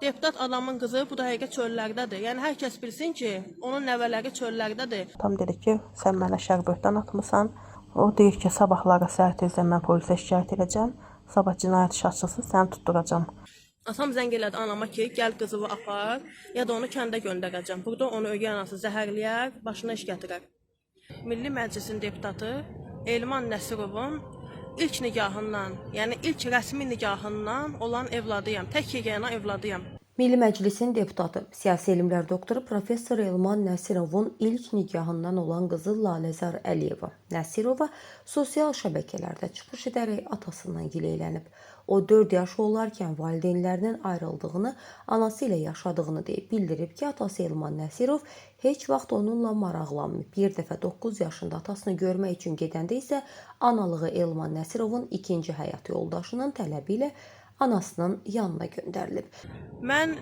Deputat adamın qızı bu dəqiqə çöllərdədir. Yəni hər kəs bilsin ki, onun nəvələri çöllərdədir. Tam dedi ki, sən mənə şərbətdən atmısan. O deyir ki, sabahları səhər tezdən mən polisə şikayət edəcəm. Sabah cinayət işi açılsın, səni tutturacam. Atam zəng elədi anama ki, gəl qızımı apar, ya da onu kəndə göndərəcəm. Burada onu ögey anası zəhərləyər, başına iş gətirər. Milli Məclisin deputatı Elman Nəsirovun ilk nigahından, yəni ilk rəsmi nigahından olan evladıyam. Tək yeganə evladıyam. Milli Məclisin deputatı, siyasi elmlər doktoru Professor Elman Nəsirovun ilk nigahından olan qızı Laləzar Əliyeva. Nəsirova sosial şəbəkələrdə çıxış edərək atasından gileylənib. O 4 yaş olarkən valideynlərinin ayrıldığını, anası ilə yaşadığını deyib bildirib ki, atası Elman Nəsirov heç vaxt onunla maraqlanmayıb. Bir dəfə 9 yaşında atasını görmək üçün gedəndə isə analığı Elman Nəsirovun ikinci həyat yoldaşının tələbi ilə anasının yanına göndərilib. Mən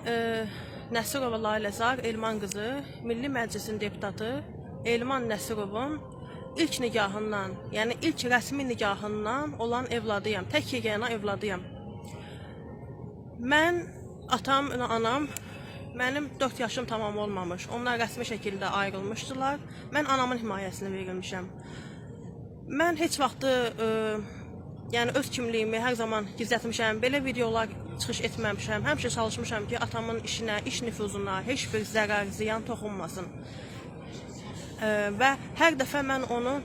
Nəsirova Laləzar Elman qızı, Milli Məclisin deputatı Elman Nəsirovun ilk nigahından, yəni ilk rəsmi nigahından olan evladıyam. Tək yeganə evladıyam. Mən, atam, anam, mənim 4 yaşım tamam olmamış. Onlar rəsmi şəkildə ayrılmışdılar. Mən anamın himayəsinə verilmişəm. Mən heç vaxtı yəni öz kimliyimi hər zaman gizlətmişəm. Belə videolar çıxış etməmişəm. Həmişə çalışmışam ki, atamın işinə, iş nüfuzuna heç bir zərər, ziyan toxunmasın. Və hər dəfə mən onun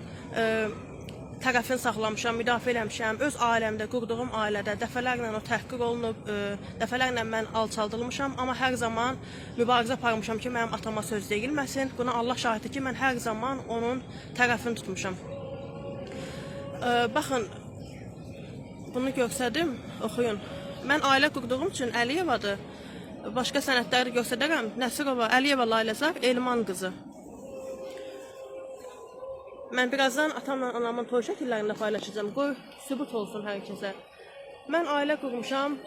tərəfini saxlamışam, müdafiə eləmişəm. Öz ailəmdə, qurduğum ailədə dəfələrlə o təhqir olunub, dəfələrlə mən alçaldılmışam. Amma hər zaman mübarizə aparmışam ki, mənim atama söz deyilməsin. Buna Allah şahiddir ki, mən hər zaman onun tərəfini tutmuşam. Baxın, bunu görsədim, oxuyun. Mən ailə qurduğum üçün Əliyevadır. Başqa sənədləri göstərərəm. Nəsirova Əliyeva Laləzar Elman qızı. Mən birazdan atamla anamın toy şəkillərində paylaşacağım. Qoy sübut olsun hər kəsə. Mən ailə qurmuşam.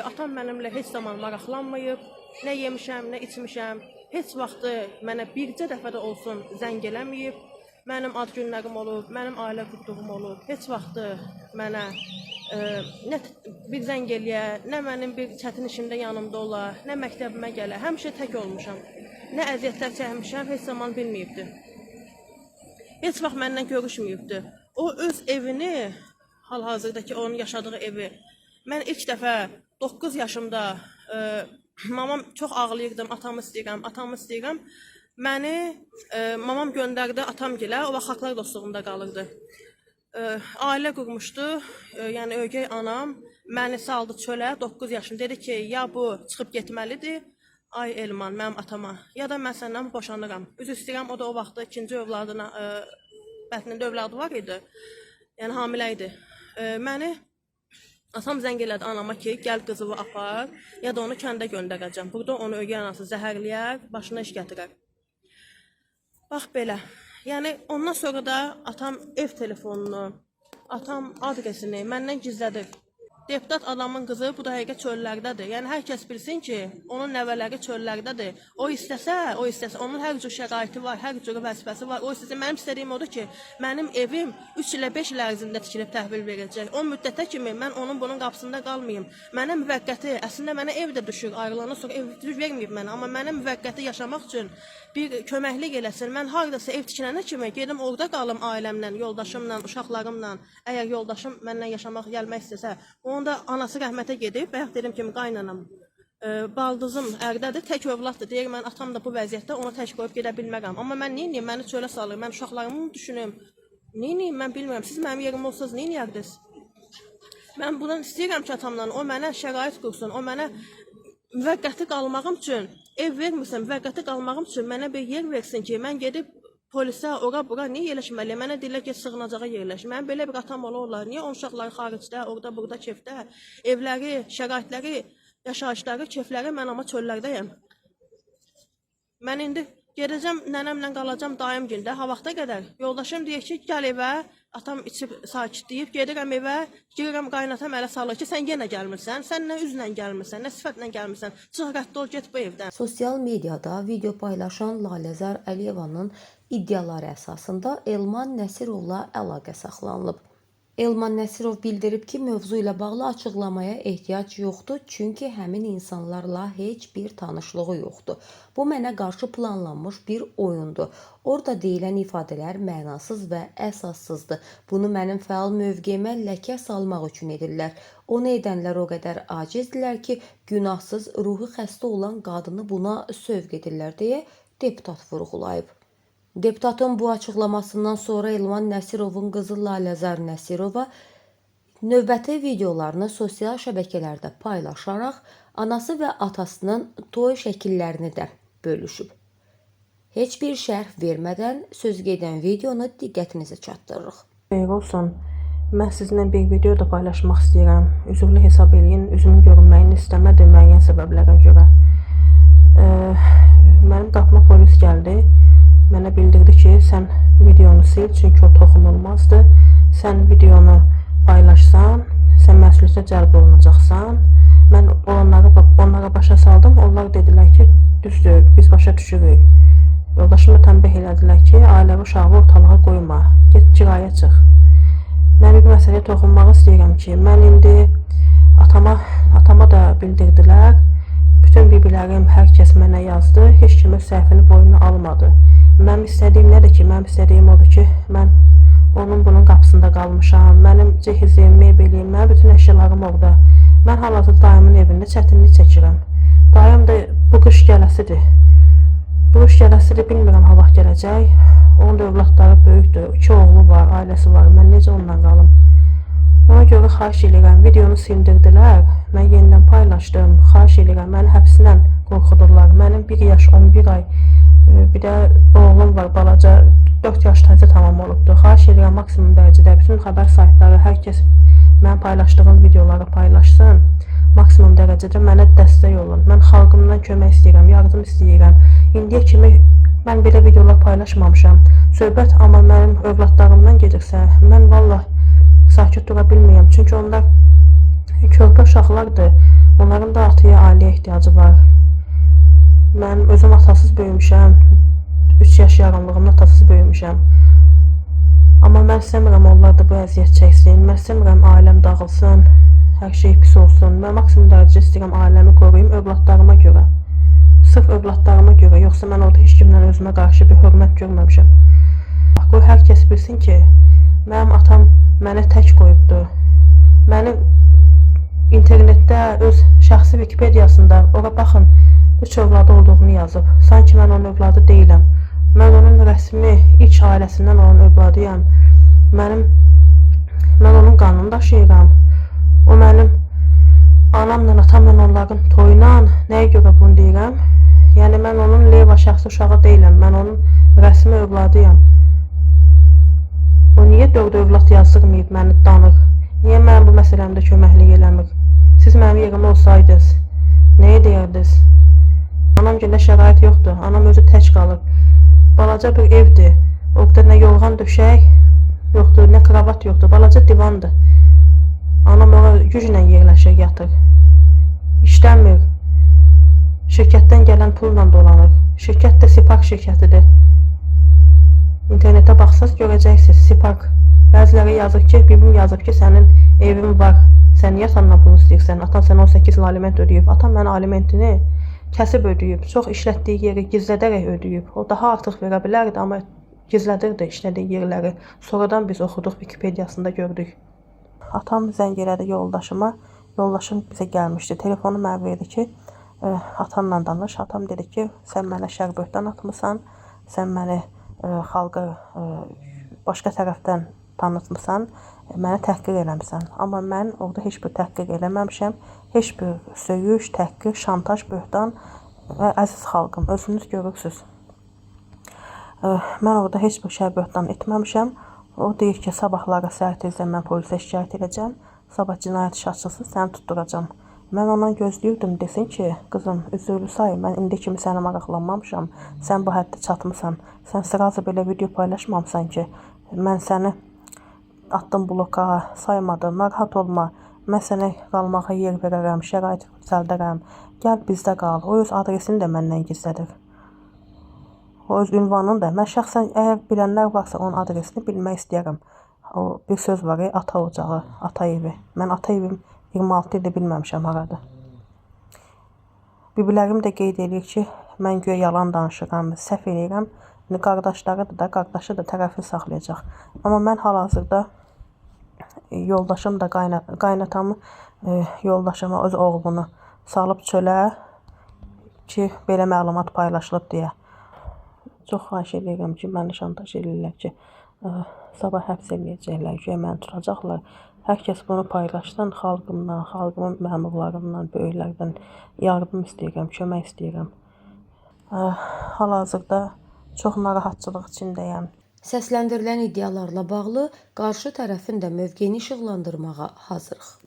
Atam mənimlə heç zaman maraqlanmayıb. Nə yemişəm, nə içmişəm. Heç vaxtı mənə bircə dəfə də olsun zəng eləməyib. Mənim ad günlərim olub, mənim ailə qurduğum olub. Heç vaxtı mənə nə bir zəng eləyə, nə mənim bir çətin işimdə yanımda ola, nə məktəbimə gələ. Həmişə tək olmuşam. Nə əziyyətlər çəkmişəm, heç zaman bilməyibdi. Heç vaxt məndən görüşməyibdi. O öz evini, hal-hazırdakı onun yaşadığı evi, mən ilk dəfə 9 yaşımda mamam çox ağlayırdım, atamı istəyirəm. Məni mamam göndərdi atamgilə, o vaxt Xalqlar Dostluğunda qalırdı. Ailə qurmuşdu, yəni ögey anam məni saldı çölə 9 yaşında. Dedi ki, ya bu çıxıb getməlidir, ay Elman, mənim atama, ya da mən səndən boşanıram. Üzr istəyirəm, o da o vaxtda ikinci övladına, bətnində övladı var idi, yəni hamilə idi. Məni atam zəng elədi anama ki, gəl qızımı apar, ya da onu kəndə göndərəcəm. Burada onu ögey anası zəhərləyər, başına iş gətirər. Bax belə, yəni ondan sonra da atam ev telefonunu, atam adresini məndən gizlədir. Deputat adamın qızı bu dəqiqə çöllərdədir. Yəni hər kəs bilsin ki, onun nəvələri çöllərdədir. O istəsə, onun hər cür şəraiti var, hər cür vəzifəsi var. O istəsə, mənim istədiyim odur ki, mənim evim 3 ilə 5 il ərzində tikilib təhvil verəcək. O müddətə kimi mən onun bunun qapısında qalmayım. Mənə müvəqqəti, əslində mənə ev də düşür, ayrılandan sonra ev verməyib mənə. Amma mənə müvəqqəti yaşamaq üçün bir köməklik eləsin. Mən haradasa ev tikilənə kimi gedim orada qalım ailəmlə, yoldaşımla, uşaqlarımla. Əgər yoldaşım məndən yaşamaq gəlmək istəsə, onun da anası rəhmətə gedib, bayaq dedim kimi qaynanam, baldızım ərdədir, tək övladdır. Deyir, mən atam da bu vəziyyətdə onu tək qoyub gedə bilmərəm. Amma mən neyiniyim, məni çölə salır, mən uşaqlarımı düşünüm. Neyiniyim, mən bilmirəm. Siz mənim yerim olsanız neyniyərdiniz? Mən bundan istəyirəm ki, atamdan, o mənə şərait qursun, o mənə müvəqqəti qalmağım üçün, ev vermirsən, müvəqqəti qalmağım üçün mənə bir yer versin ki, mən gedib polisə, ora-bura niyə yerləşməliyəm? Mənə deyirlər ki, sığınacağa yerləş. Mənim belə bir atam olar. Niyə onun uşaqları xaricdə, orada, burada, kefdə, evləri, şəraitləri, yaşayışları, kefləri, mən amma çöllərdəyəm. Mən indi gedəcəm, nənəmlə qalacam daimgildə, ha vaxta qədər. Yoldaşım deyir ki, gəl evə, atam içib sakit deyib, gedirəm evə, girirəm qaynatam ələ salır ki, sən yenə gəlmirsən, sən nə üzlə gəlmirsən, nə sifətlə gəlmirsən, çıx rədd ol, get bu evdən. Sosial mediada video paylaşan Laləzar Əliyevanın iddiaları əsasında Elman Nəsirovla əlaqə saxlanılıb. Elman Nəsirov bildirib ki, mövzu ilə bağlı açıqlamaya ehtiyac yoxdur, çünki həmin insanlarla heç bir tanışlığı yoxdur. Bu mənə qarşı planlanmış bir oyundur. Orada deyilən ifadələr mənasız və əsassızdır. Bunu mənim fəal mövqeyimə ləkə salmaq üçün edirlər. Onu edənlər o qədər acizdirlər ki, günahsız, ruhi xəstə olan qadını buna sövq edirlər deyə deputat vurğulayıb. Deputatın bu açıqlamasından sonra Elman Nəsirovun qızı Laləzar Nəsirova növbəti videolarını sosial şəbəkələrdə paylaşaraq anası və atasının toy şəkillərini də bölüşüb. Heç bir şərh vermədən söz gedən videonu diqqətinizə çatdırırıq. Xeyir olsun. Mən sizinlə bir video da paylaşmaq istəyirəm. Üzrlü hesab eləyin, üzümün görünməyini istəmədim müəyyən səbəblərə görə. Mənim qapıma polis gəldi. Mənə bildirdi ki, sən videonu sil, çünki o toxunulmazdır. Sən videonu paylaşsan, sən məsuliyyətə cəlb olunacaqsan. Mən onlara başa saldım. Onlar dedilər ki, düzdür, biz başa düşürük. Yoldaşımı tənbih elədilər ki, ailəvi uşağı ortalığa qoyma, get kiraya çıx. Mən bir məsələyə toxunmaq istəyirəm ki, mən indi atama da bildirdilər. Bütün bir-birlərim, hər kəs mənə yazdı. Heç kim öz səhvini boynuna almadı. Mənim istədiyim nədir ki? Mənim istədiyim odur ki, mən bunun qapısında qalmışam. Mənim cehizim, mebelim, mənim bütün əşyalarım orada. Mən hal-hazırda dayımın evində çətinlik çəkirəm. Dayım da bu qış gələsidir. Bu qış gələsidir, bilmirəm ha vaxt gələcək. Onun da övladları böyükdür. 2 oğlu var, ailəsi var. Mən necə ondan qalım? Ona görə xahiş edirəm, videonu sildirdilər. Mən yenidən paylaşdım. Xahiş edirəm, məni həbslə qorxudurlar. Mənim 1 yaş, 11 ay, bir də oğlum var, balaca, 4 yaş təzə tamam olubdur. Xahiş edirəm, maksimum dərəcədə bütün xəbər saytları, hər kəs mənim paylaşdığım videoları paylaşsın. Maksimum dərəcədə mənə dəstək olun. Mən xalqımdan kömək istəyirəm, yardım istəyirəm. İndiyə kimi mən belə videolar paylaşmamışam. Söhbət amma mənim övladlarımdan gedirsə, mən vallah sakit dura bilmirəm. Çünki onlar körpə uşaqlardır. Onların da ataya, ailəyə ehtiyacı var. Mən özüm atasız böyümüşəm. 3 yaş yarımlığımda atasız böyümüşəm. Amma mən istəmirəm onlar da bu əziyyət çəksin. Mən istəmirəm ailəm dağılsın, hər şey pis olsun. Mən maksimum dərəcə istəyirəm ailəmi qoruyum övladlarıma görə. Sırf övladlarıma görə. Yoxsa mən orada heç kimdən özümə qarşı bir hörmət görməmişəm. Qoy hər kəs bilsin ki, mənim atam məni tək qoyubdur. Mənim internetdə öz şəxsi Wikipediyasında ora baxın, 3 övladı olduğunu yazıb. Sanki mən onun övladı deyiləm. Mən onun rəsmi, ilk ailəsindən olan övladıyam. Mən onun qanını daşıyıram. O mənim anamla, atamla onların toyuna, nəyə görə bunu deyirəm? Yəni mən onun leyva şəxsi uşağı deyiləm. Mən onun rəsmi övladıyam. O niyə 4 övlad yazdırmayıb məni danır? Niyə mənim bu məsələmdə köməklik eləmir? Siz mənim yerimə olsaydınız, nəyə deyərdiniz? Anam gələ şərait yoxdur. Anam özü tək qalıb. Balaca bir evdir. Orada nə yorğan döşək yoxdur, nə kravat yoxdur. Balaca divandır. Anam ora güclə yerləşir, yatır. İşləmir. Şirkətdən gələn pulla dolanır. Şirkət də Sipark şirkətidir. İnternetə baxsaz görəcəksiniz, Sipark. Bəziləri yazır ki, bibim yazır ki, sənin evin var. Sən niyə atandan pul istəyirsən? Atan sənə 18 il aliment ödəyib. Atam mənə alimentini kəsib ödəyib. Çox işlətdiyi yeri gizlədərək ödəyib. O daha artıq verə bilərdi, amma gizlədirdi işlədiyi yerləri. Sonradan biz oxuduq, Wikipediyasında gördük. Atam zəng elədi yoldaşıma. Yoldaşım bizə gəlmişdi. Telefonu mənə verdi ki, atamla danış. Atam dedi ki, sən mənə şərbətdən atmısan, sən məni xalqa başqa tərəfdən tanıtmısan, mənə təhqir eləmişsən. Amma mən orada heç bir təhqir eləməmişəm. Heç bir söyüş, təhqir, şantaj, böhtan və əziz xalqım, özünüz görürsünüz. Mən orada heç bir şey böhtan etməmişəm. O deyir ki, sabahları səhər tezdən mən polisə şikayət edəcəm. Sabah cinayət işi açılsın, səni tutturacam. Mən ondan gözləyirdim, desin ki, qızım, üzrlü say, mən indi kimi sənə maraqlanmamışam. Sən bu həddə çatmısan. Sən sırası belə video paylaşmamısan ki, mən səni atdım bloka, saymadım, narahat olma. Mən sənə qalmağa yer verərəm, şərait düzəldərəm. Gəl bizdə qal. O öz adresini də məndən gizlədir. O öz ünvanını da. Mən şəxsən əgər bilənlər varsa onun adresini bilmək istəyərəm. O bir söz var, ata ocağı, ata evi. Mən ata evim 26 ildir bilməmişəm haradır. Biblərim də qeyd edir ki, mən güya yalan danışıram, səhv eləyirəm. Qardaşlarıdır da, qardaşı da tərəfini saxlayacaq. Amma mən hal-hazırda yoldaşım da qaynatamı yoldaşıma öz oğlunu salıb çölə ki, belə məlumat paylaşılıb deyə. Çox xahiş edirəm ki, məni şantaj edirlər ki, sabah həbs eləyəcəklər, ki, məni tutacaqlar. Hər kəs bunu paylaşsın, xalqımdan, xalqımın məmurlarından, böyüklərdən yardım istəyirəm, kömək istəyirəm. Hal-hazırda çox narahatçılıq içindəyəm. Səsləndirilən iddialarla bağlı qarşı tərəfin də mövqeyini işıqlandırmağa hazırıq.